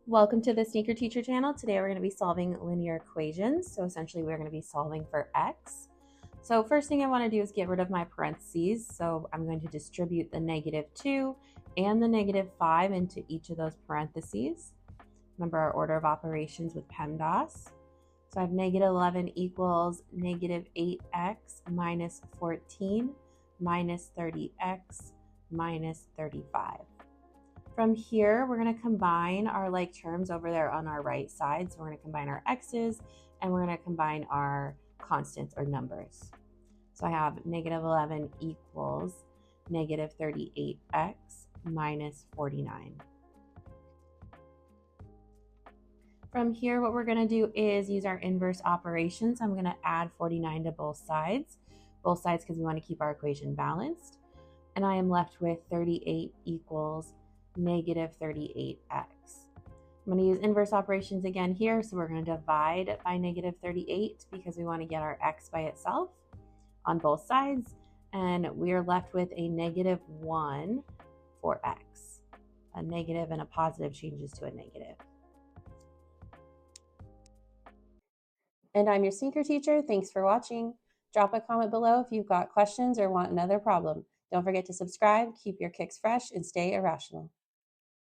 Welcome to the Sneaker Teacher channel. Today we're going to be solving linear equations. So essentially we're going to be solving for x. So first thing I want to do is get rid of my parentheses. So I'm going to distribute the -2 and the -5 into each of those parentheses. Remember our order of operations with PEMDAS. So I have -11 equals -8x minus 14 minus 30x minus 35. From here, we're going to combine our like terms over there on our right side. So we're going to combine our x's and we're going to combine our constants or numbers. So I have -11 equals -38x minus 49. From here, what we're going to do is use our inverse operations. I'm going to add 49 to both sides because we want to keep our equation balanced. And I am left with 38 equals -38x. I'm going to use inverse operations again here. So we're going to divide by -38 because we want to get our x by itself on both sides. And we are left with a -1 for x. A negative and a positive changes to a negative. And I'm your Sneaker Teacher. Thanks for watching. Drop a comment below if you've got questions or want another problem. Don't forget to subscribe, keep your kicks fresh, and stay irrational.